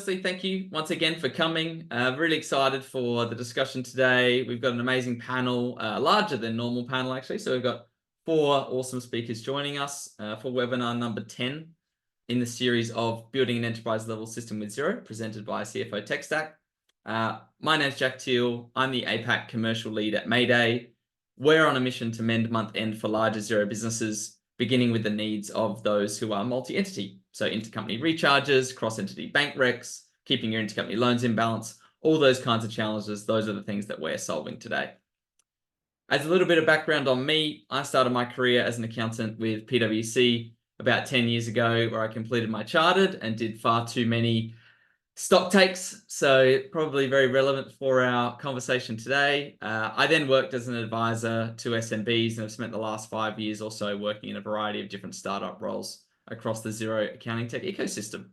firstly, thank you once again for coming. Really excited for the discussion today. We've got an amazing panel, larger than normal panel actually. So we've got 4 awesome speakers joining us for webinar number 10 in the series of Building an Enterprise-Level System with Xero, presented by CFO Tech Stack. My name's Jack Teal. I'm the APAC commercial lead at Mayday. We're on a mission to mend month end for larger Xero businesses, beginning with the needs of those who are multi-entity. So intercompany recharges, cross-entity bank recs, keeping your intercompany loans in balance, all those kinds of challenges. Those are the things that we're solving today. As a little bit of background on me, I started my career as an accountant with PwC about 10 years ago, where I completed my chartered and did far too many stock takes, so probably very relevant for our conversation today. I then worked as an advisor to SMBs and have spent the last 5 years or so working in a variety of different startup roles across the Xero accounting tech ecosystem.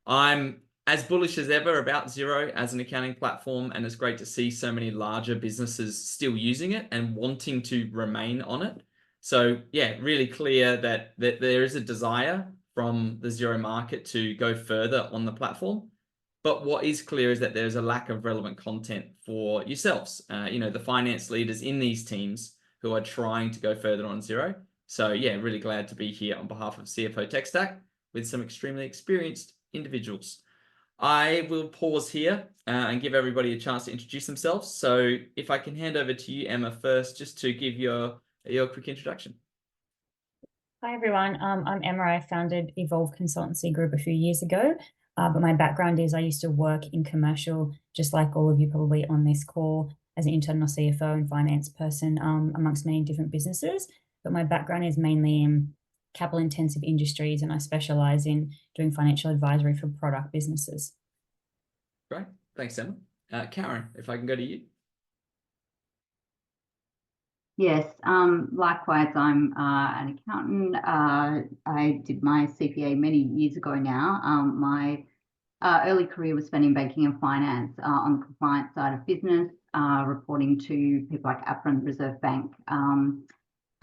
I'm as bullish as ever about Xero as an accounting platform, and it's great to see so many larger businesses still using it and wanting to remain on it. So yeah, really clear that there is a desire from the Xero market to go further on the platform. But what is clear is that there's a lack of relevant content for yourselves, the finance leaders in these teams who are trying to go further on Xero. So yeah, really glad to be here on behalf of CFO Tech Stack with some extremely experienced individuals. I will pause here and give everybody a chance to introduce themselves. So if I can hand over to you, Emma, first, just to give your quick introduction. Hi, everyone. I'm Emma. I founded Evolve Consultancy Group a few years ago. But my background is I used to work in commercial, just like all of you probably on this call, as an internal CFO and finance person amongst many different businesses. But my background is mainly in capital-intensive industries, and I specialize in doing financial advisory for product businesses. Great. Thanks, Emma. Karen, if I can go to you. Yes, likewise, I'm an accountant. I did my CPA many years ago now. My early career was spent in banking and finance on the compliance side of business, reporting to people like APAC and Reserve Bank.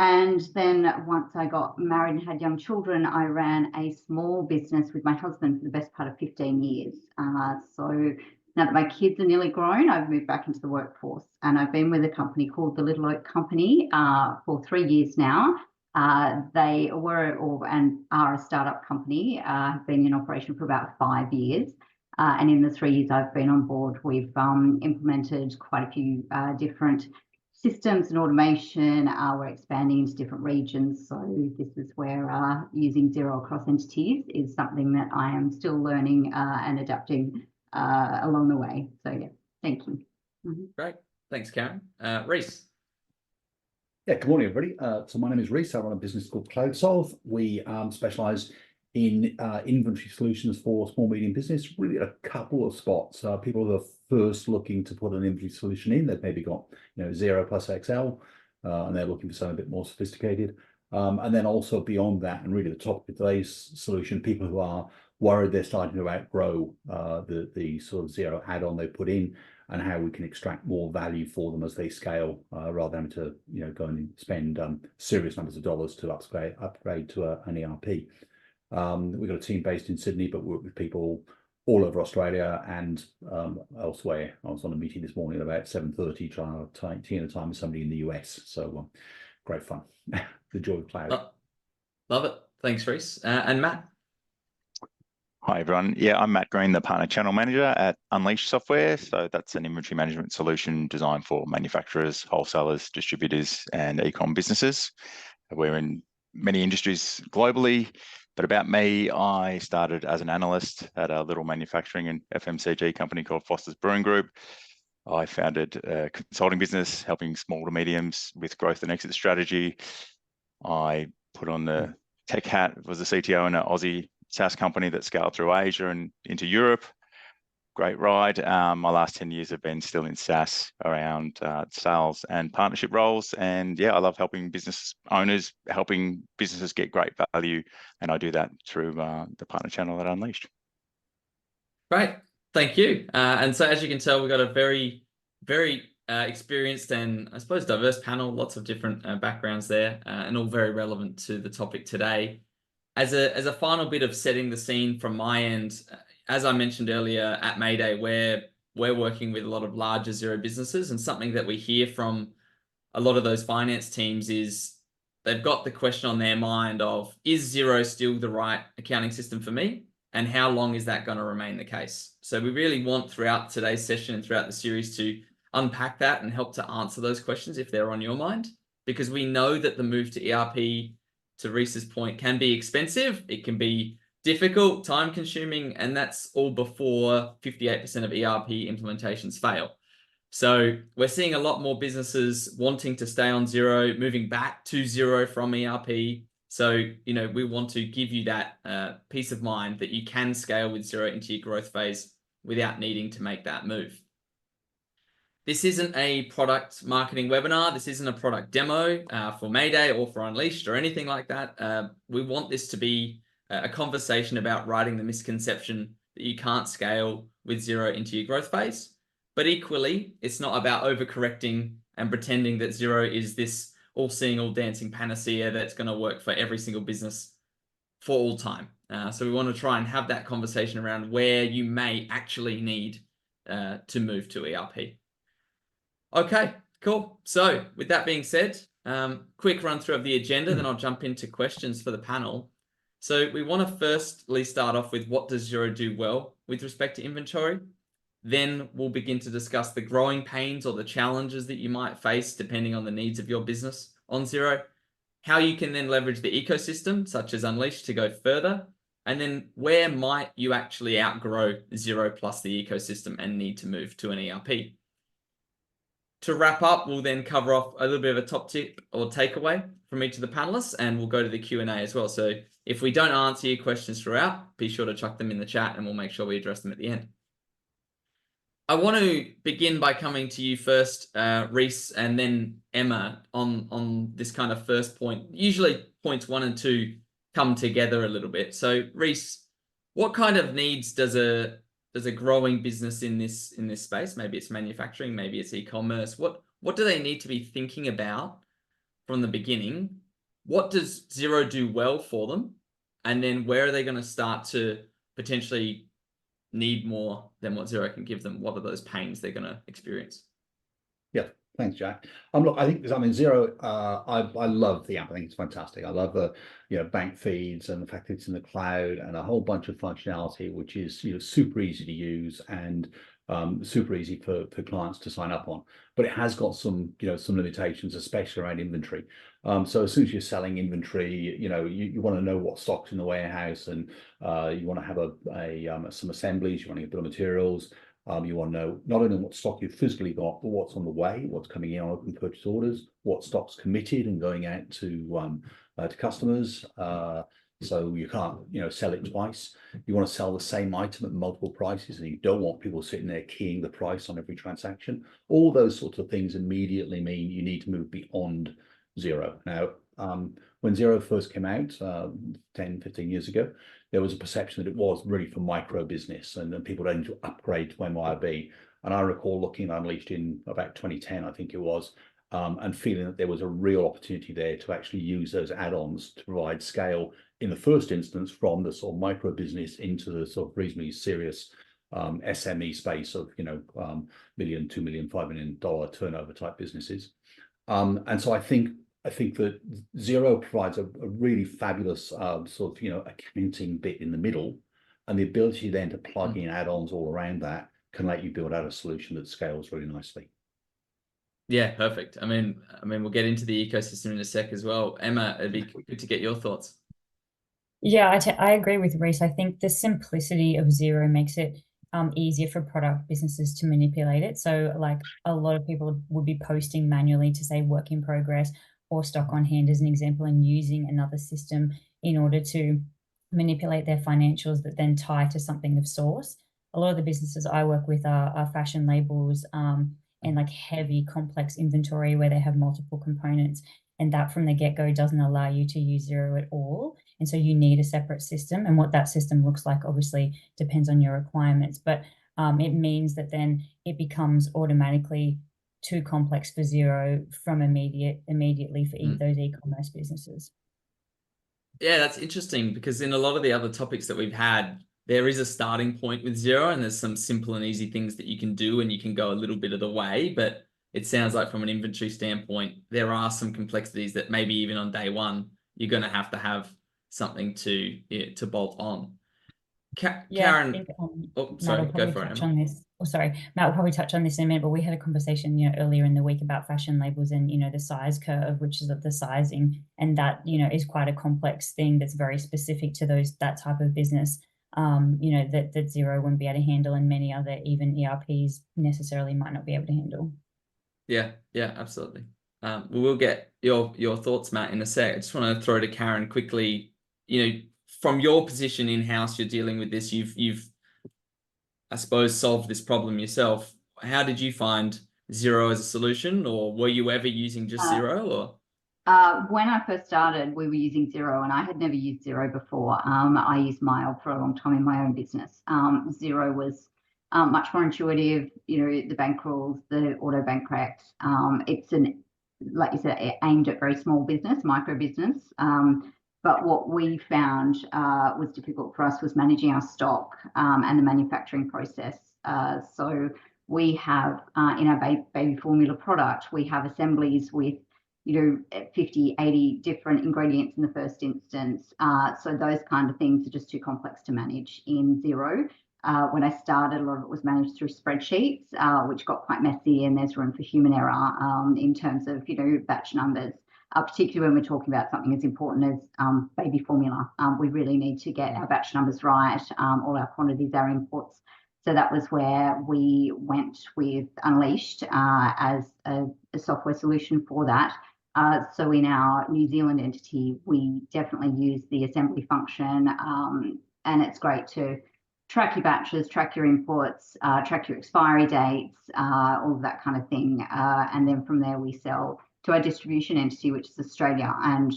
And then once I got married and had young children, I ran a small business with my husband for the best part of 15 years. So now that my kids are nearly grown, I've moved back into the workforce, and I've been with a company called the Little Oak Company for 3 years now. They were and are a startup company, have been in operation for about 5 years. And in the 3 years I've been on board, we've implemented quite a few different systems and automation. We're expanding into different regions. So this is where using Xero across entities is something that I am still learning and adapting along the way. So yeah, thank you. Great. Thanks, Karen. Reese. Yeah, good morning, everybody. So my name is Reese. I run a business called CloudSolve. We specialise in inventory solutions for small, medium business, really a couple of spots. People who are first looking to put an inventory solution in, they've maybe got Xero plus Excel, and they're looking for something a bit more sophisticated. And then also beyond that, and really the topic of today's solution, people who are worried they're starting to outgrow the sort of Xero add-on they put in, and how we can extract more value for them as they scale, rather than to go and spend serious numbers of dollars to upgrade to an ERP. We've got a team based in Sydney, but work with people all over Australia and elsewhere. I was on a meeting this morning at about 7:30 trying to tie in a time with somebody in the US. So great fun. The joy of cloud. Love it. Thanks, Reese. And Matt. Hi, everyone. Yeah, I'm Matt Green, the Partner Channel Manager at Unleash Software. So that's an inventory management solution designed for manufacturers, wholesalers, distributors, and e-com businesses. We're in many industries globally, but about me, I started as an analyst at a little manufacturing and FMCG company called Foster's Brewing Group. I founded a consulting business helping small to mediums with growth and exit strategy. I put on the tech hat, was the CTO in an Aussie SaaS company that scaled through Asia and into Europe. Great ride. My last 10 years have been still in SaaS around sales and partnership roles. And yeah, I love helping business owners, helping businesses get great value. And I do that through the partner channel at Unleashed. Great. Thank you. And so as you can tell, we've got a very, very experienced and I suppose diverse panel, lots of different backgrounds there, and all very relevant to the topic today. As a final bit of setting the scene from my end, as I mentioned earlier at Mayday, we're working with a lot of larger Xero businesses, and something that we hear from a lot of those finance teams is they've got the question on their mind of, is Xero still the right accounting system for me? And how long is that going to remain the case? So we really want throughout today's session and throughout the series to unpack that and help to answer those questions if they're on your mind, because we know that the move to ERP, to Reese's point, can be expensive. It can be difficult, time consuming, and that's all before 58% of ERP implementations fail. So we're seeing a lot more businesses wanting to stay on Xero, moving back to Xero from ERP. So, we want to give you that peace of mind that you can scale with Xero into your growth phase without needing to make that move. This isn't a product marketing webinar. This isn't a product demo for Mayday or for Unleashed or anything like that. We want this to be a conversation about righting the misconception that you can't scale with Xero into your growth phase. But equally, it's not about overcorrecting and pretending that Xero is this all-seeing, all-dancing panacea that's going to work for every single business for all time. So we want to try and have that conversation around where you may actually need to move to ERP. Okay, cool. So with that being said, quick run through of the agenda, then I'll jump into questions for the panel. So we want to firstly start off with, what does Xero do well with respect to inventory? Then we'll begin to discuss the growing pains or the challenges that you might face depending on the needs of your business on Xero, how you can then leverage the ecosystem such as Unleashed to go further, and then where might you actually outgrow Xero plus the ecosystem and need to move to an ERP. To wrap up, we'll then cover off a little bit of a top tip or takeaway from each of the panelists, and we'll go to the Q&A as well. So if we don't answer your questions throughout, be sure to chuck them in the chat and we'll make sure we address them at the end. I want to begin by coming to you first, Reese, and then Emma on this kind of first point. Usually points 1 and 2 come together a little bit. So Reese, what kind of needs does a growing business in this space, maybe it's manufacturing, maybe it's e-commerce, what do they need to be thinking about from the beginning? What does Xero do well for them? And then where are they going to start to potentially need more than what Xero can give them? What are those pains they're going to experience? Yeah, thanks, Jack. Look, I think Xero. I love the app. I think it's fantastic. I love the bank feeds and the fact that it's in the cloud and a whole bunch of functionality, which is super easy to use and super easy for clients to sign up on. But it has got some some limitations, especially around inventory. So as soon as you're selling inventory, you want to know what stock's in the warehouse, and you want to have some assemblies. You want to get bill of materials. You want to know not only what stock you've physically got, but what's on the way, what's coming in on open purchase orders, what stock's committed and going out to customers. So you can't, sell it twice. You want to sell the same item at multiple prices, and you don't want people sitting there keying the price on every transaction. All those sorts of things immediately mean you need to move beyond Xero. Now, when Xero first came out 10, 15 years ago, there was a perception that it was really for micro business and people needing to upgrade to MYOB. And I recall looking at Unleashed in about 2010, I think it was, and feeling that there was a real opportunity there to actually use those add-ons to provide scale in the first instance from the sort of micro business into the sort of reasonably serious SME space of $1 million, $2 million, $5 million turnover type businesses. And so I think that Xero provides a really fabulous sort of accounting bit in the middle, and the ability then to plug in add-ons all around that can let you build out a solution that scales really nicely. Yeah, perfect. I mean, we'll get into the ecosystem in a sec as well. Emma, it'd be good to get your thoughts. Yeah, I agree with Reese. I think the simplicity of Xero makes it easier for product businesses to manipulate it. So like a lot of people would be posting manually to say work in progress or stock on hand as an example, and using another system in order to manipulate their financials that then tie to something of source. A lot of the businesses I work with are fashion labels and like heavy complex inventory where they have multiple components, and that from the get-go doesn't allow you to use Xero at all. And so you need a separate system, and what that system looks like obviously depends on your requirements, but it means that then it becomes automatically too complex for Xero from immediately for those e-commerce businesses. Yeah, that's interesting, because in a lot of the other topics that we've had, there is a starting point with Xero, and there's some simple and easy things that you can do, and you can go a little bit of the way. But it sounds like from an inventory standpoint, there are some complexities that maybe even on day one, you're going to have something to bolt on. Karen, I think, oh, Matt sorry, will go probably for it, touch Emma. on this. Oh, sorry, Matt will probably touch on this in a minute, but we had a conversation, earlier in the week about fashion labels and, the size curve, which is of the sizing, and that, is quite a complex thing that's very specific to that type of business. That Xero wouldn't be able to handle, and many other even ERPs necessarily might not be able to handle. Yeah, absolutely. We will get your thoughts, Matt, in a sec. I just want to throw to Karen quickly. From your position in-house, you're dealing with this. You've I suppose solved this problem yourself. How did you find Xero as a solution, or were you ever using just Xero? Or when I first started, we were using Xero, and I had never used Xero before. I used Mile for a long time in my own business. Xero was much more intuitive. The bank rules, the auto bank rec. It's like you said, aimed at very small business, micro business. But what we found was difficult for us was managing our stock and the manufacturing process. So we have in our baby formula product, we have assemblies with 50, 80 different ingredients in the first instance. So those kind of things are just too complex to manage in Xero. When I started, a lot of it was managed through spreadsheets, which got quite messy, and there's room for human error in terms of batch numbers. Particularly when we're talking about something as important as baby formula. We really need to get our batch numbers right, all our quantities, our inputs. So that was where we went with Unleashed as a software solution for that. So in our New Zealand entity, we definitely use the assembly function, and it's great to track your batches, track your inputs, track your expiry dates, all of that kind of thing. And then from there, we sell to our distribution entity, which is Australia, and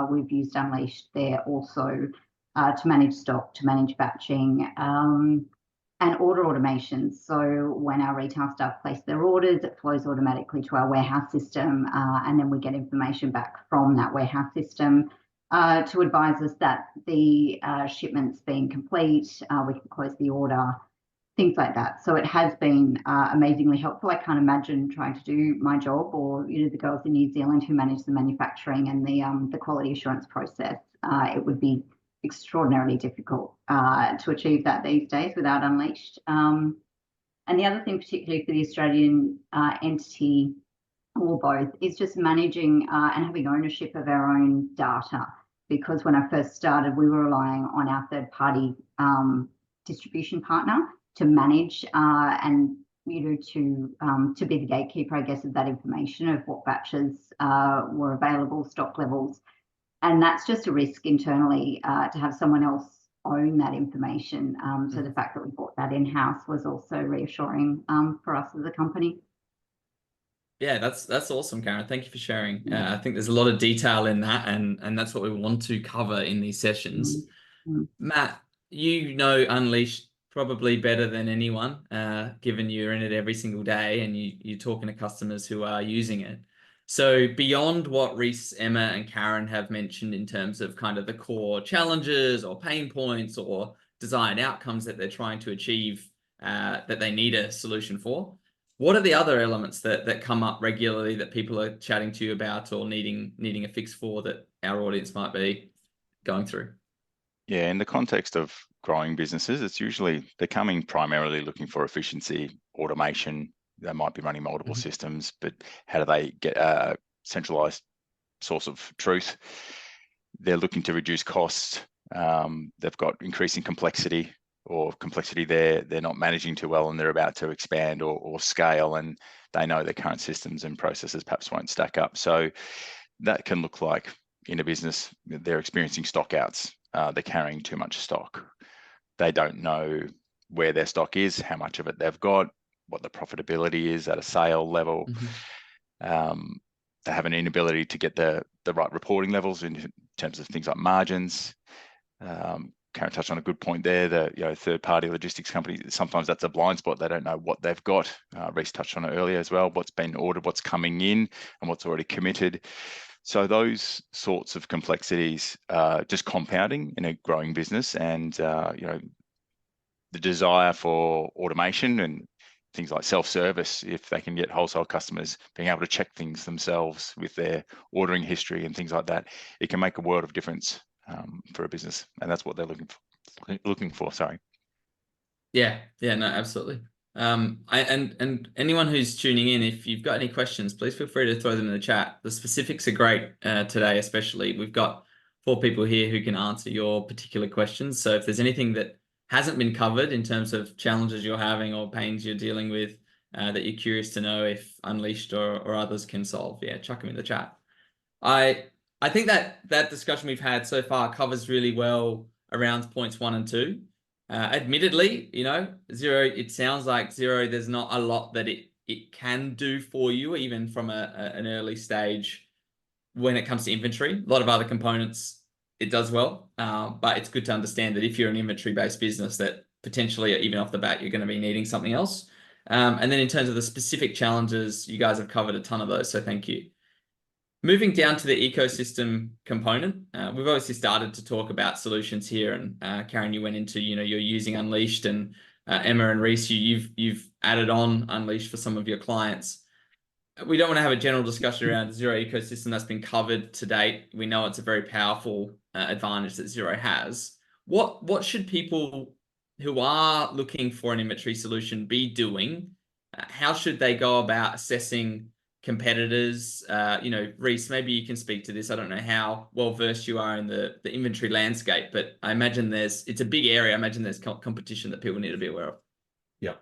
we've used Unleashed there also to manage stock, to manage batching, and order automation. So when our retail staff place their orders, it flows automatically to our warehouse system, and then we get information back from that warehouse system to advise us that the shipment's been complete, we can close the order, things like that. So it has been amazingly helpful. I can't imagine trying to do my job, or the girls in New Zealand who manage the manufacturing and the quality assurance process. It would be extraordinarily difficult to achieve that these days without Unleashed. And the other thing, particularly for the Australian entity, or both, is just managing and having ownership of our own data. Because when I first started, we were relying on our third-party distribution partner to manage and to be the gatekeeper, I guess, of that information of what batches were available, stock levels. And that's just a risk internally to have someone else own that information. So the fact that we brought that in-house was also reassuring for us as a company. Yeah, that's awesome, Karen. Thank you for sharing. I think there's a lot of detail in that, and that's what we want to cover in these sessions. Matt, Unleashed probably better than anyone, given you're in it every single day and you're talking to customers who are using it. So beyond what Reese, Emma, and Karen have mentioned in terms of kind of the core challenges or pain points or desired outcomes that they're trying to achieve, that they need a solution for, what are the other elements that come up regularly that people are chatting to you about or needing a fix for, that our audience might be going through? Yeah, in the context of growing businesses, it's usually they're coming primarily looking for efficiency, automation. They might be running multiple systems, but how do they get a centralized source of truth? They're looking to reduce costs. They've got increasing complexity, or complexity they're not managing too well, and they're about to expand or scale, and they know their current systems and processes perhaps won't stack up. So that can look like, in a business, they're experiencing stock outs. They're carrying too much stock. They don't know where their stock is, how much of it they've got, what the profitability is at a sale level. They have an inability to get the right reporting levels in terms of things like margins. Karen touched on a good point there, that third-party logistics companies, sometimes that's a blind spot. They don't know what they've got. Reese touched on it earlier as well, what's been ordered, what's coming in, and what's already committed. So those sorts of complexities just compounding in a growing business, and the desire for automation and things like self-service, if they can get wholesale customers being able to check things themselves with their ordering history and things like that, it can make a world of difference for a business, and that's what they're looking for. Sorry. Yeah, no, absolutely. And anyone who's tuning in, if you've got any questions, please feel free to throw them in the chat. The specifics are great today, especially. We've got 4 people here who can answer your particular questions. So if there's anything that hasn't been covered in terms of challenges you're having or pains you're dealing with that you're curious to know if Unleashed or others can solve, yeah, chuck them in the chat. I think that discussion we've had so far covers really well around points 1 and 2. Admittedly, Xero, it sounds like Xero, there's not a lot that it can do for you, even from an early stage when it comes to inventory. A lot of other components it does well, but it's good to understand that if you're an inventory-based business, that potentially even off the bat, you're going to be needing something else. And then in terms of the specific challenges, you guys have covered a ton of those, so thank you. Moving down to the ecosystem component, we've obviously started to talk about solutions here, and Karen, you went into, you're using Unleashed, and Emma and Reese, you've added on Unleashed for some of your clients. We don't want to have a general discussion around the Xero ecosystem that's been covered to date. We know it's a very powerful advantage that Xero has. What should people who are looking for an inventory solution be doing? How should they go about assessing competitors? Reese, maybe you can speak to this. I don't know how well versed you are in the inventory landscape, but I imagine it's a big area. I imagine there's competition that people need to be aware of. Yeah.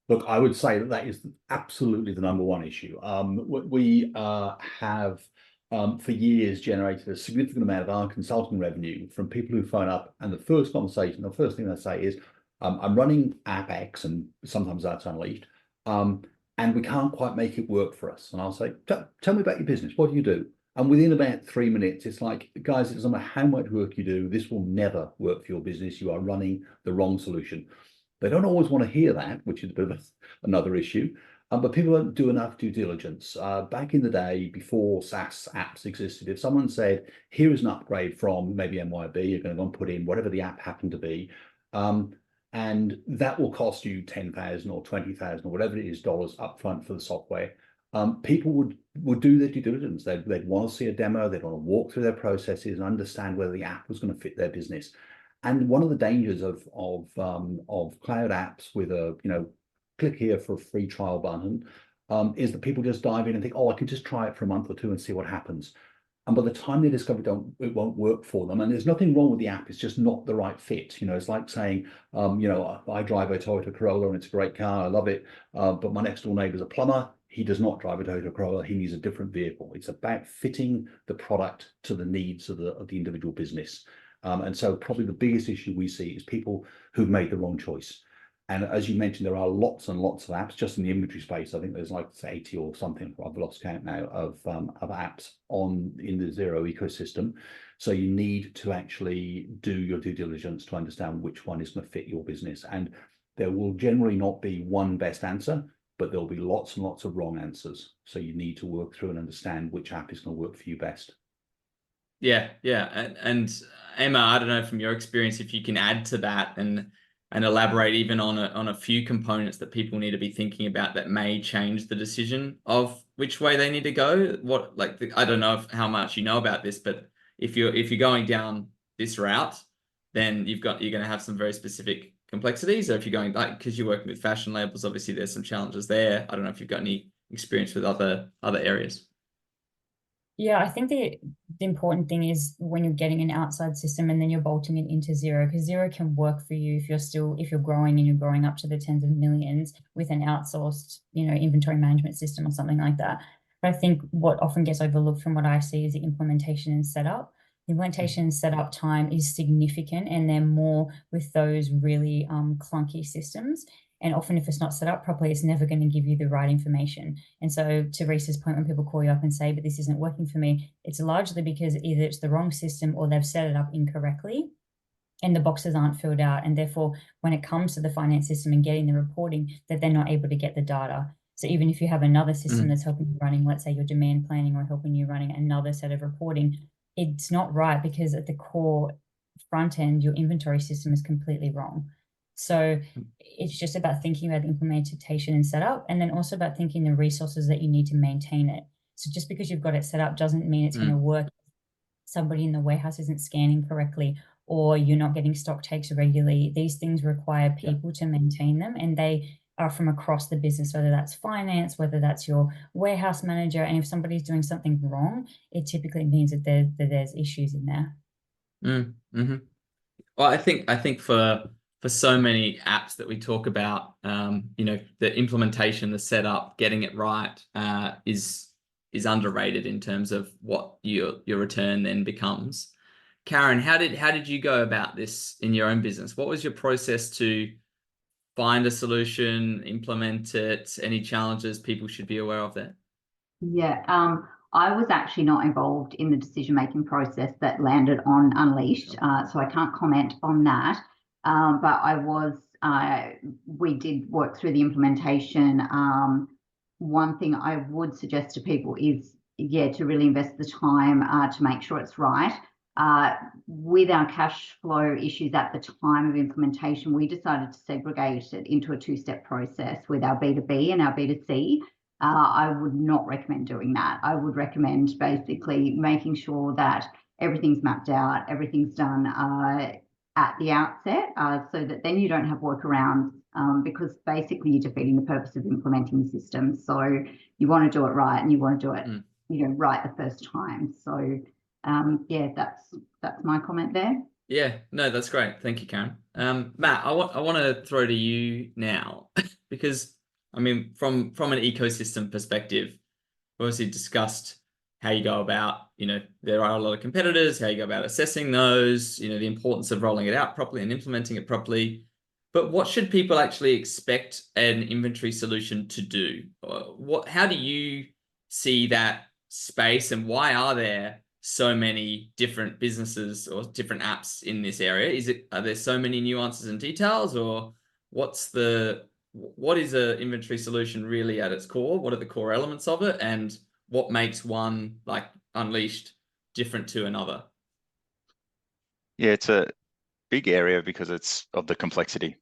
Look, I would say that is absolutely the number one issue. We have for years generated a significant amount of our consulting revenue from people who phone up, and the first thing they say is, I'm running APAC, and sometimes that's Unleashed, and we can't quite make it work for us. And I'll say, tell me about your business. What do you do? And within about 3 minutes, it's like, guys, it doesn't matter how much work you do, this will never work for your business. You are running the wrong solution. They don't always want to hear that, which is a bit of another issue, but people don't do enough due diligence. Back in the day, before SaaS apps existed, if someone said, here is an upgrade from maybe MYB, you're going to go and put in whatever the app happened to be, and that will cost you $10,000 or $20,000 or whatever it is dollars upfront for the software. People would do their due diligence. They'd want to see a demo. They'd want to walk through their processes and understand whether the app was going to fit their business. And one of the dangers of cloud apps with a click here for a free trial button is that people just dive in and think, oh, I can just try it for a month or 2 and see what happens. And by the time they discover it won't work for them, and there's nothing wrong with the app, it's just not the right fit. It's like saying, I drive a Toyota Corolla and it's a great car, I love it, but my next door neighbor's a plumber. He does not drive a Toyota Corolla. He needs a different vehicle. It's about fitting the product to the needs of the individual business. And so probably the biggest issue we see is people who've made the wrong choice. And as you mentioned, there are lots and lots of apps just in the inventory space. I think there's like 80 or something, I've lost count now, of apps in the Xero ecosystem. So you need to actually do your due diligence to understand which one is going to fit your business. And there will generally not be one best answer, but there'll be lots and lots of wrong answers. So you need to work through and understand which app is going to work for you best. Yeah. And Emma, I don't know from your experience if you can add to that and elaborate even on a few components that people need to be thinking about that may change the decision of which way they need to go. I don't know how much you know about this, but if you're going down this route, then you're going to have some very specific complexities. Or if you're going because you're working with fashion labels, obviously there's some challenges there. I don't know if you've got any experience with other areas. Yeah, I think the important thing is when you're getting an outside system and then you're bolting it into Xero, because Xero can work for you if you're growing and you're growing up to the tens of millions with an outsourced, inventory management system or something like that. But I think what often gets overlooked from what I see is the implementation and setup. The implementation and setup time is significant, and they're more with those really clunky systems. And often if it's not set up properly, it's never going to give you the right information. And so to Reese's point, when people call you up and say, but this isn't working for me, it's largely because either it's the wrong system or they've set it up incorrectly and the boxes aren't filled out. And therefore, when it comes to the finance system and getting the reporting, that they're not able to get the data. So even if you have another system that's helping you running, let's say your demand planning or helping you running another set of reporting, it's not right because at the core front end, your inventory system is completely wrong. So it's just about thinking about the implementation and setup, and then also about thinking the resources that you need to maintain it. So just because you've got it set up doesn't mean it's going to work. Somebody in the warehouse isn't scanning correctly, or you're not getting stock takes regularly. These things require people to maintain them, and they are from across the business, whether that's finance, whether that's your warehouse manager. And if somebody's doing something wrong, it typically means that there's issues in there. Mm-hmm. Well, I think for so many apps that we talk about, you know, the implementation, the setup, getting it right, is underrated in terms of what your return then becomes. Karen, how did you go about this in your own business? What was your process to find a solution, implement it? Any challenges people should be aware of there? Yeah, I was actually not involved in the decision-making process that landed on Unleashed, so I can't comment on that. But we did work through the implementation. One thing I would suggest to people is, to really invest the time to make sure it's right. With our cash flow issues at the time of implementation, we decided to segregate it into a two-step process with our B2B and our B2C. I would not recommend doing that. I would recommend basically making sure that everything's mapped out, everything's done at the outset, so that then you don't have workarounds, because basically you're defeating the purpose of implementing the system. So you want to do it right, and you want to do it, right the first time. So that's my comment there. Yeah, no, that's great. Thank you, Karen. Matt, I want to throw to you now because I mean, from an ecosystem perspective, we obviously discussed how you go about, you know, there are a lot of competitors, how you go about assessing those, you know, the importance of rolling it out properly and implementing it properly. But what should people actually expect an inventory solution to do? How do you see that space, and why are there so many different businesses or different apps in this area? Are there so many nuances and details, or what is a inventory solution really at its core? What are the core elements of it, and what makes one, like Unleashed, different to another? Yeah, it's a big area because it's of the complexity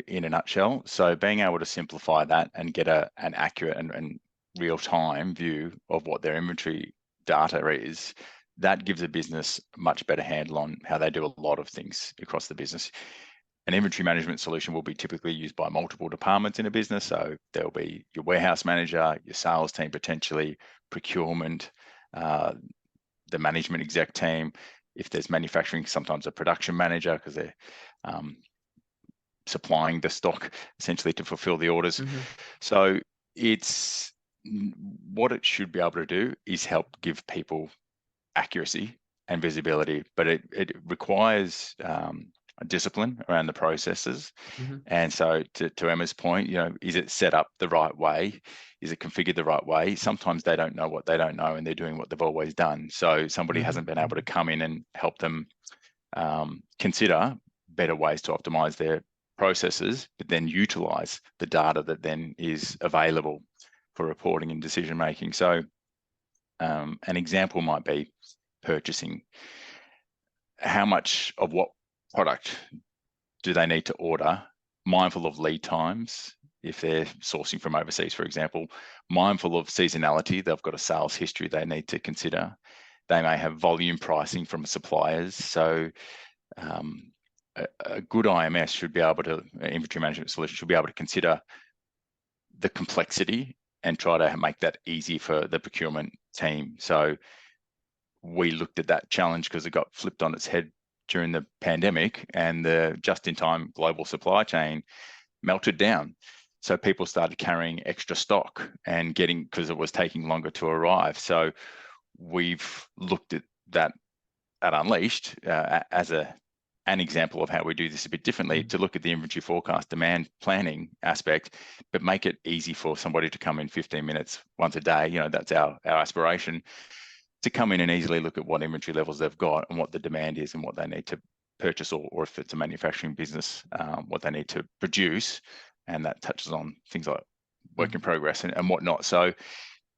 in a nutshell. So being able to simplify that and get an accurate and real-time view of what their inventory data is, that gives a business a much better handle on how they do a lot of things across the business. An inventory management solution will be typically used by multiple departments in a business. So there'll be your warehouse manager, your sales team, potentially procurement, the management exec team. If there's manufacturing, sometimes a production manager, because they're supplying the stock essentially to fulfill the orders. So it's what it should be able to do is help give people accuracy and visibility, but it requires discipline around the processes. And so to Emma's point, you know, is it set up the right way? Is it configured the right way? Sometimes they don't know what they don't know, and they're doing what they've always done. So somebody hasn't been able to come in and help them consider better ways to optimize their processes, but then utilize the data that then is available for reporting and decision making. So an example might be purchasing. How much of what product do they need to order? Mindful of lead times, if they're sourcing from overseas, for example, mindful of seasonality, they've got a sales history they need to consider. They may have volume pricing from suppliers. So a good IMS should be able to, inventory management solution should be able to consider the complexity and try to make that easy for the procurement team. So we looked at that challenge because it got flipped on its head during the pandemic, and the just-in-time global supply chain melted down. So people started carrying extra stock and because it was taking longer to arrive. So we've looked at that at Unleashed as an example of how we do this a bit differently, to look at the inventory forecast demand planning aspect, but make it easy for somebody to come in 15 minutes once a day. You know, that's our aspiration, to come in and easily look at what inventory levels they've got and what the demand is and what they need to purchase, or if it's a manufacturing business, what they need to produce. And that touches on things like work in progress and whatnot. So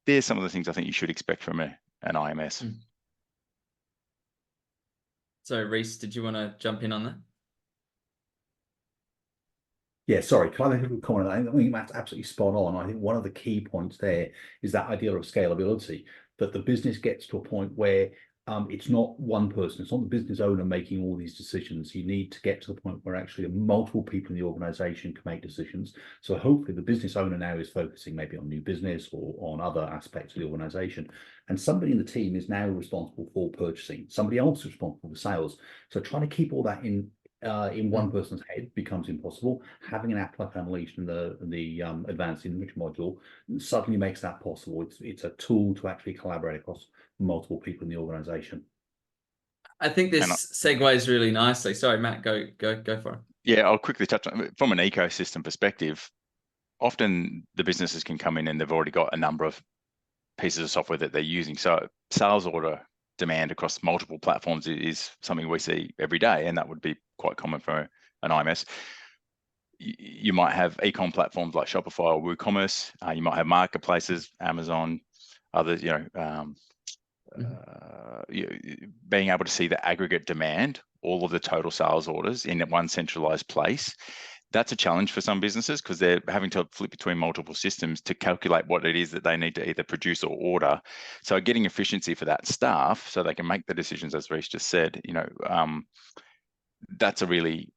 there's some of the things I think you should expect from an IMS. So Reese, did you want to jump in on that? Yeah, sorry, can I make a quick comment? I think that's absolutely spot on. I think one of the key points there is that idea of scalability, that the business gets to a point where it's not one person, it's not the business owner making all these decisions. You need to get to the point where actually multiple people in the organization can make decisions. So hopefully the business owner now is focusing maybe on new business or on other aspects of the organization. And somebody in the team is now responsible for purchasing. Somebody else is responsible for sales. So trying to keep all that in one person's head becomes impossible. Having an app like Unleashed in the advanced inventory module suddenly makes that possible. It's a tool to actually collaborate across multiple people in the organization. I think this segues really nicely. Sorry, Matt, go for it. Yeah, I'll quickly touch on it. From an ecosystem perspective, often the businesses can come in and they've already got a number of pieces of software that they're using. So sales order demand across multiple platforms is something we see every day, and that would be quite common for an IMS. You might have e-com platforms like Shopify or WooCommerce. You might have marketplaces, Amazon, others. Being able to see the aggregate demand, all of the total sales orders in one centralized place. That's a challenge for some businesses because they're having to flip between multiple systems to calculate what it is that they need to either produce or order. So getting efficiency for that staff so they can make the decisions, as Reece just said, that's a really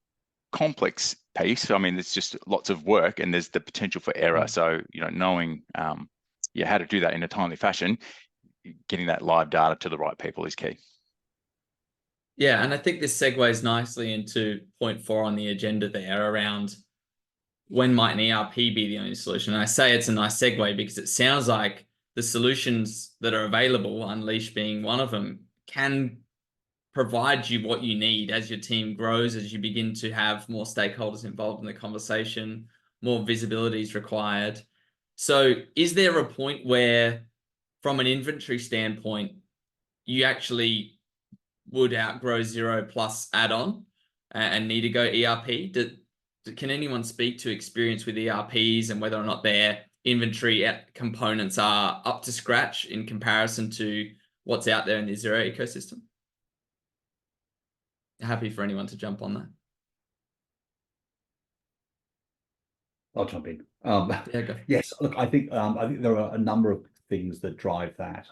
complex piece. I mean, it's just lots of work and there's the potential for error. So, knowing how to do that in a timely fashion, getting that live data to the right people is key. Yeah, and I think this segues nicely into point 4 on the agenda there around when might an ERP be the only solution. And I say it's a nice segue because it sounds like the solutions that are available, Unleash being one of them, can provide you what you need as your team grows, as you begin to have more stakeholders involved in the conversation, more visibility is required. So is there a point where, from an inventory standpoint, you actually would outgrow Xero plus add-on and need to go ERP? Can anyone speak to experience with ERPs and whether or not their inventory components are up to scratch in comparison to what's out there in the Xero ecosystem? Happy for anyone to jump on that. I'll jump in. Yeah, go. Yes, look, I think there are a number of things that drive that.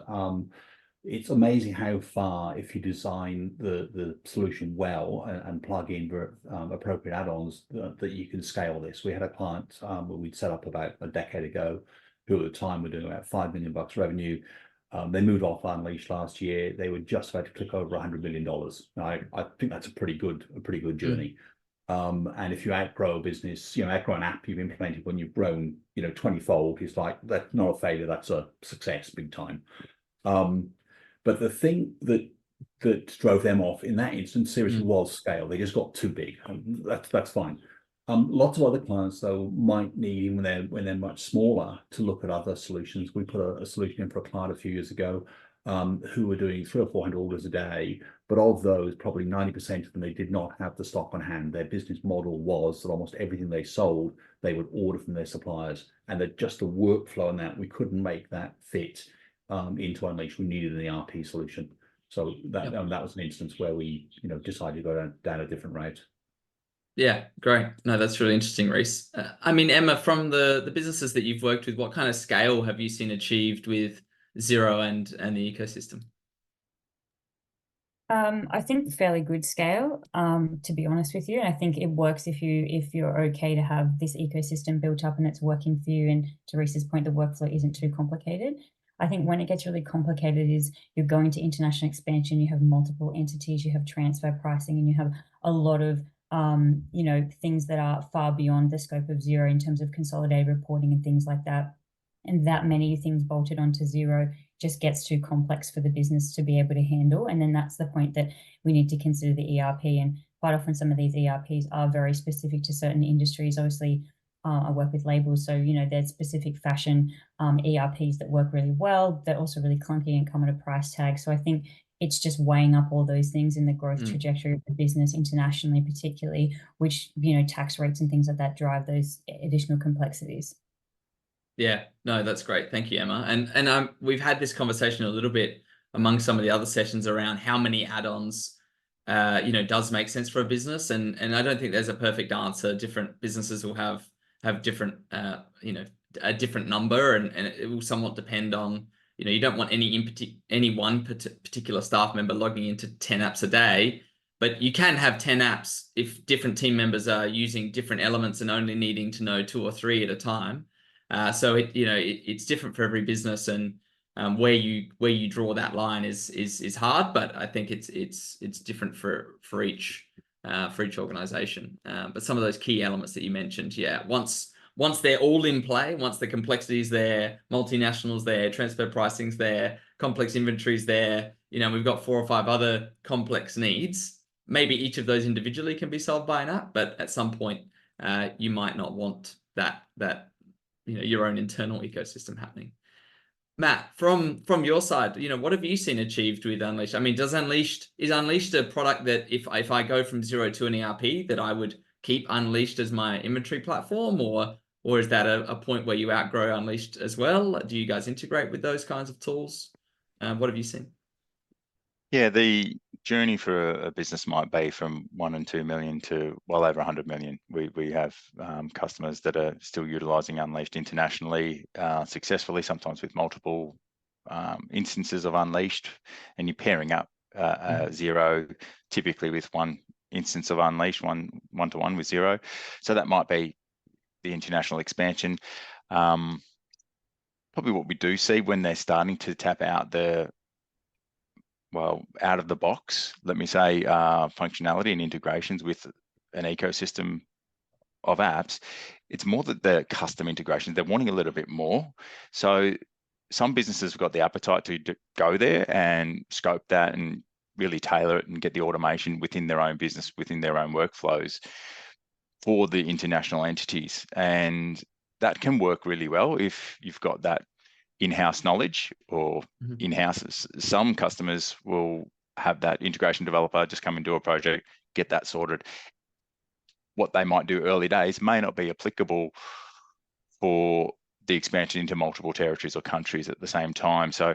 It's amazing how far, if you design the solution well and plug in appropriate add-ons, that you can scale this. We had a client we'd set up about a decade ago, who at the time were doing about $5 million revenue. They moved off Unleashed last year. They were just about to click over $100 million. I think that's a pretty good journey. And if you outgrow a business, outgrow an app you've implemented when you've grown, 20-fold, it's like, that's not a failure, that's a success, big time. But the thing that drove them off in that instance seriously was scale. They just got too big. That's fine. Lots of other clients though might need, even when they're much smaller, to look at other solutions. We put a solution in for a client a few years ago who were doing 300 or 400 orders a day, but of those, probably 90% of them, they did not have the stock on hand. Their business model was that almost everything they sold, they would order from their suppliers, and that just the workflow on that, we couldn't make that fit into Unleash. We needed an ERP solution. So that was an instance where we decided to go down a different route. Yeah, great. No, that's really interesting, Reece. I mean, Emma, from the businesses that you've worked with, what kind of scale have you seen achieved with Xero and the ecosystem? I think fairly good scale, to be honest with you. And I think it works if you're okay to have this ecosystem built up and it's working for you. And to Reece's point, the workflow isn't too complicated. I think when it gets really complicated is you're going to international expansion, you have multiple entities, you have transfer pricing, and you have a lot of things that are far beyond the scope of Xero in terms of consolidated reporting and things like that. And that many things bolted onto Xero just gets too complex for the business to be able to handle. And then that's the point that we need to consider the ERP. And quite often some of these ERPs are very specific to certain industries. Obviously, I work with labels, so there's specific fashion ERPs that work really well. They're also really clunky and come at a price tag. So I think it's just weighing up all those things in the growth trajectory of the business internationally, particularly, which tax rates and things like that drive those additional complexities. Yeah, no, that's great. Thank you, Emma. And we've had this conversation a little bit among some of the other sessions around how many add-ons does make sense for a business. And I don't think there's a perfect answer. Different businesses will have different, a different number, and it will somewhat depend on, you don't want any one particular staff member logging into 10 apps a day, but you can have 10 apps if different team members are using different elements and only needing to know 2 or 3 at a time. So it's different for every business, and where you draw that line is hard, but I think it's different for each organization. But some of those key elements that you mentioned, once they're all in play, once the complexity is there, multinationals there, transfer pricing's there, complex inventory's there, we've got 4 or 5 other complex needs. Maybe each of those individually can be solved by an app, but at some point, you might not want that your own internal ecosystem happening. Matt, from your side, what have you seen achieved with Unleashed? I mean, is Unleashed a product that if I go from Xero to an ERP, that I would keep Unleashed as my inventory platform, or is that a point where you outgrow Unleashed as well? Do you guys integrate with those kinds of tools? What have you seen? Yeah, the journey for a business might be from 1 and 2 million to well over 100 million. We have customers that are still utilizing Unleashed internationally successfully, sometimes with multiple instances of Unleashed, and you're pairing up Xero typically with one instance of Unleashed, one-to-one with Xero. So that might be the international expansion. Probably what we do see when they're starting to tap out out of the box, let me say, functionality and integrations with an ecosystem of apps, it's more that the custom integrations, they're wanting a little bit more. So some businesses have got the appetite to go there and scope that and really tailor it and get the automation within their own business, within their own workflows for the international entities. And that can work really well if you've got that in-house knowledge or in-house. Some customers will have that integration developer just come and do a project, get that sorted. What they might do early days may not be applicable for the expansion into multiple territories or countries at the same time. So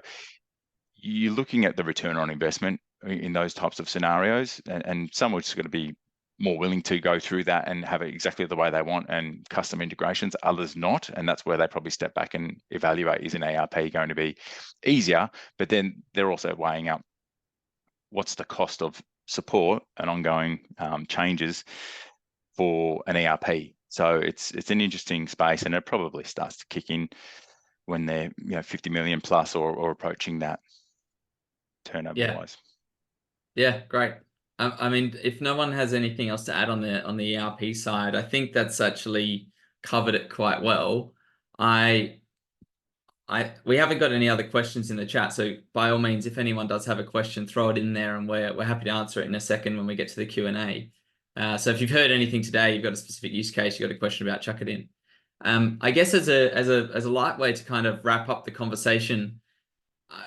you're looking at the return on investment in those types of scenarios, and some are just going to be more willing to go through that and have it exactly the way they want and custom integrations, others not. And that's where they probably step back and evaluate, is an ERP going to be easier? But then they're also weighing up what's the cost of support and ongoing changes for an ERP. So it's an interesting space, and it probably starts to kick in when they're 50 million plus or approaching that turnover wise. Yeah, great. I mean, if no one has anything else to add on the ERP side, I think that's actually covered it quite well. We haven't got any other questions in the chat, so by all means, if anyone does have a question, throw it in there, and we're happy to answer it in a second when we get to the Q&A. So if you've heard anything today, you've got a specific use case, you've got a question about, chuck it in. I guess as a light way to kind of wrap up the conversation,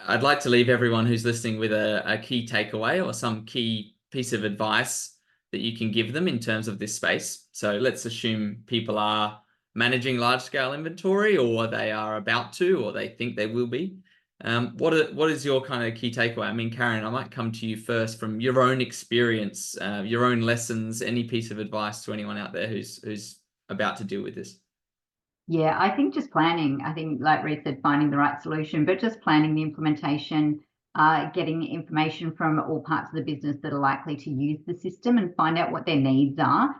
I'd like to leave everyone who's listening with a key takeaway or some key piece of advice that you can give them in terms of this space. So let's assume people are managing large-scale inventory, or they are about to, or they think they will be. What is your kind of key takeaway? I mean, Karen, I might come to you first from your own experience, your own lessons, any piece of advice to anyone out there who's about to deal with this. Yeah, I think just planning. I think, like Reece said, finding the right solution, but just planning the implementation, getting information from all parts of the business that are likely to use the system, and find out what their needs are.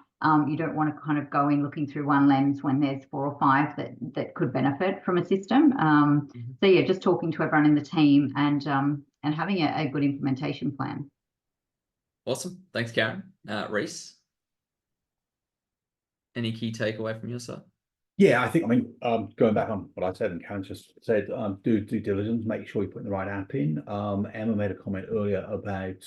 You don't want to kind of go in looking through one lens when there's 4 or 5 that could benefit from a system. So yeah, just talking to everyone in the team and having a good implementation plan. Awesome. Thanks, Karen. Reece, any key takeaway from your side? Yeah, I think, going back on what I said and Karen just said, do due diligence, make sure you're putting the right app in. Emma made a comment earlier about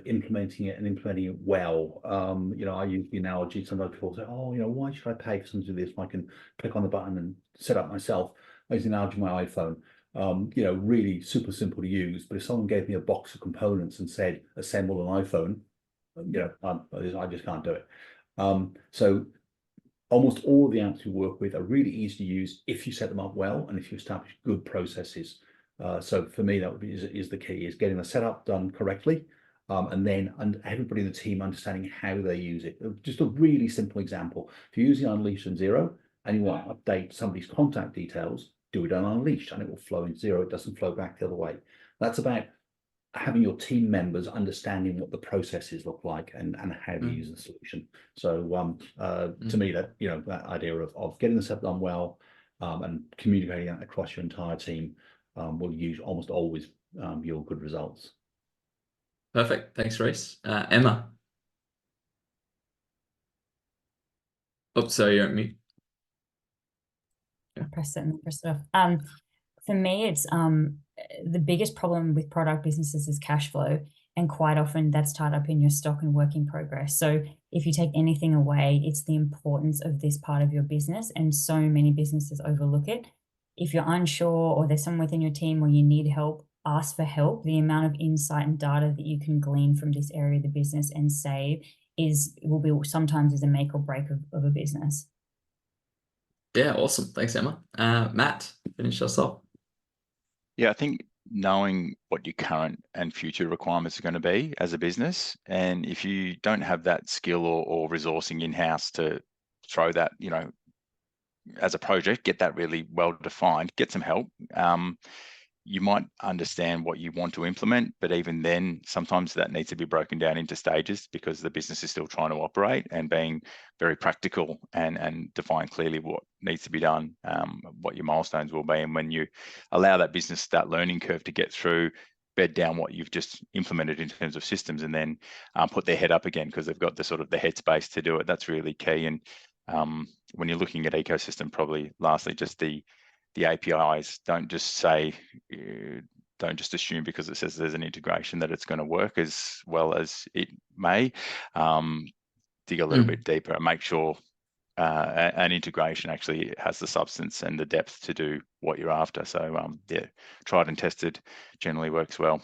implementing it and implementing it well. I use the analogy, sometimes people say, oh, why should I pay for something to do this when I can click on the button and set up myself? I use the analogy of my iPhone. Really super simple to use, but if someone gave me a box of components and said, assemble an iPhone, I just can't do it. So almost all of the apps we work with are really easy to use if you set them up well and if you establish good processes. So for me, that is the key, is getting the setup done correctly, and everybody in the team understanding how they use it. Just a really simple example. If you're using Unleashed and Xero and you want to update somebody's contact details, do it on Unleashed and it will flow in Xero. It doesn't flow back the other way. That's about having your team members understanding what the processes look like and how to use the solution. So to me, that that idea of getting the stuff done well and communicating that across your entire team will almost always yield good results. Perfect. Thanks, Reese. Emma. Oops, sorry, you're on mute. Press it and press it off. For me, it's the biggest problem with product businesses is cash flow, and quite often that's tied up in your stock and work in progress. So if you take anything away, it's the importance of this part of your business, and so many businesses overlook it. If you're unsure or there's someone within your team where you need help, ask for help. The amount of insight and data that you can glean from this area of the business and save will be sometimes a make or break of a business. Yeah, awesome. Thanks, Emma. Matt, finish us off. Yeah, I think knowing what your current and future requirements are going to be as a business, and if you don't have that skill or resourcing in-house to throw that, as a project, get that really well defined, get some help. You might understand what you want to implement, but even then, sometimes that needs to be broken down into stages because the business is still trying to operate, and being very practical and define clearly what needs to be done, what your milestones will be. And when you allow that business that learning curve to get through, bed down what you've just implemented in terms of systems, and then put their head up again because they've got the sort of the headspace to do it. That's really key. And when you're looking at ecosystem, probably lastly, just the APIs, don't just assume because it says there's an integration that it's going to work as well as it may. Dig a little bit deeper and make sure an integration actually has the substance and the depth to do what you're after. So yeah, tried and tested generally works well.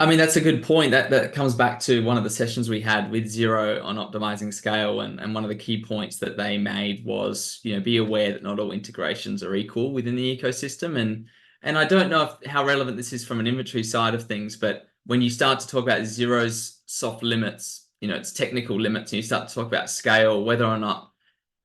I mean, that's a good point. That comes back to one of the sessions we had with Xero on optimizing scale, and one of the key points that they made was, be aware that not all integrations are equal within the ecosystem. And I don't know how relevant this is from an inventory side of things, but when you start to talk about Xero's soft limits, its technical limits, and you start to talk about scale, whether or not,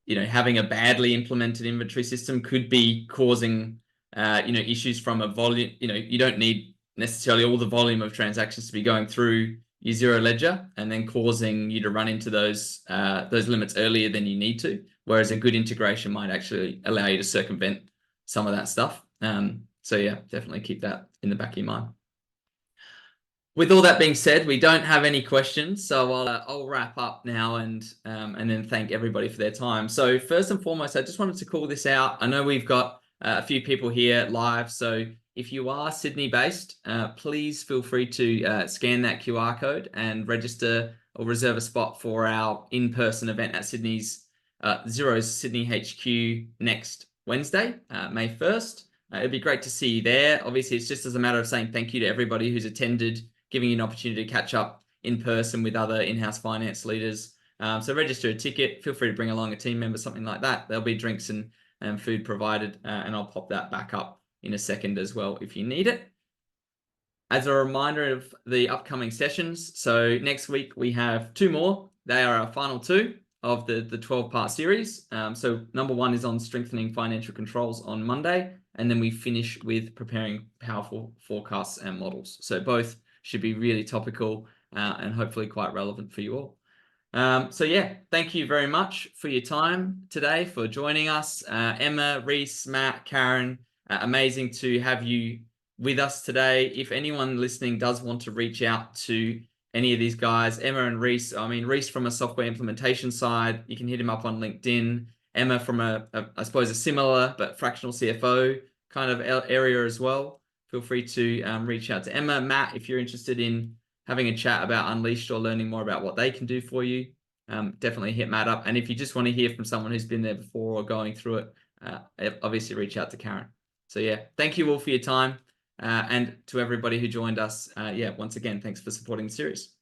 having a badly implemented inventory system could be causing, issues from a volume. You don't need necessarily all the volume of transactions to be going through your Xero ledger and then causing you to run into those limits earlier than you need to. Whereas a good integration might actually allow you to circumvent some of that stuff. So yeah, definitely keep that in the back of your mind. With all that being said, we don't have any questions, so I'll wrap up now and then thank everybody for their time. So first and foremost, I just wanted to call this out. I know we've got a few people here live, so if you are Sydney-based, please feel free to scan that QR code and register or reserve a spot for our in-person event at Xero's Sydney HQ next Wednesday, May 1st. It'd be great to see you there. Obviously, it's just as a matter of saying thank you to everybody who's attended, giving you an opportunity to catch up in person with other in-house finance leaders. So register a ticket. Feel free to bring along a team member, something like that. There'll be drinks and food provided, and I'll pop that back up in a second as well if you need it. As a reminder of the upcoming sessions, so next week we have 2 more. They are our final 2 of the 12-part series. So number 1 is on strengthening financial controls on Monday, and then we finish with preparing powerful forecasts and models. So both should be really topical and hopefully quite relevant for you all. So yeah, thank you very much for your time today, for joining us. Emma, Reese, Matt, Karen, amazing to have you with us today. If anyone listening does want to reach out to any of these guys, Emma and Reese, Reese from a software implementation side, you can hit him up on LinkedIn. Emma from I suppose a similar but fractional CFO kind of area as well. Feel free to reach out to Emma. Matt, if you're interested in having a chat about Unleashed or learning more about what they can do for you, definitely hit Matt up. And if you just want to hear from someone who's been there before or going through it, obviously reach out to Karen. So yeah, thank you all for your time. And to everybody who joined us, once again, thanks for supporting the series.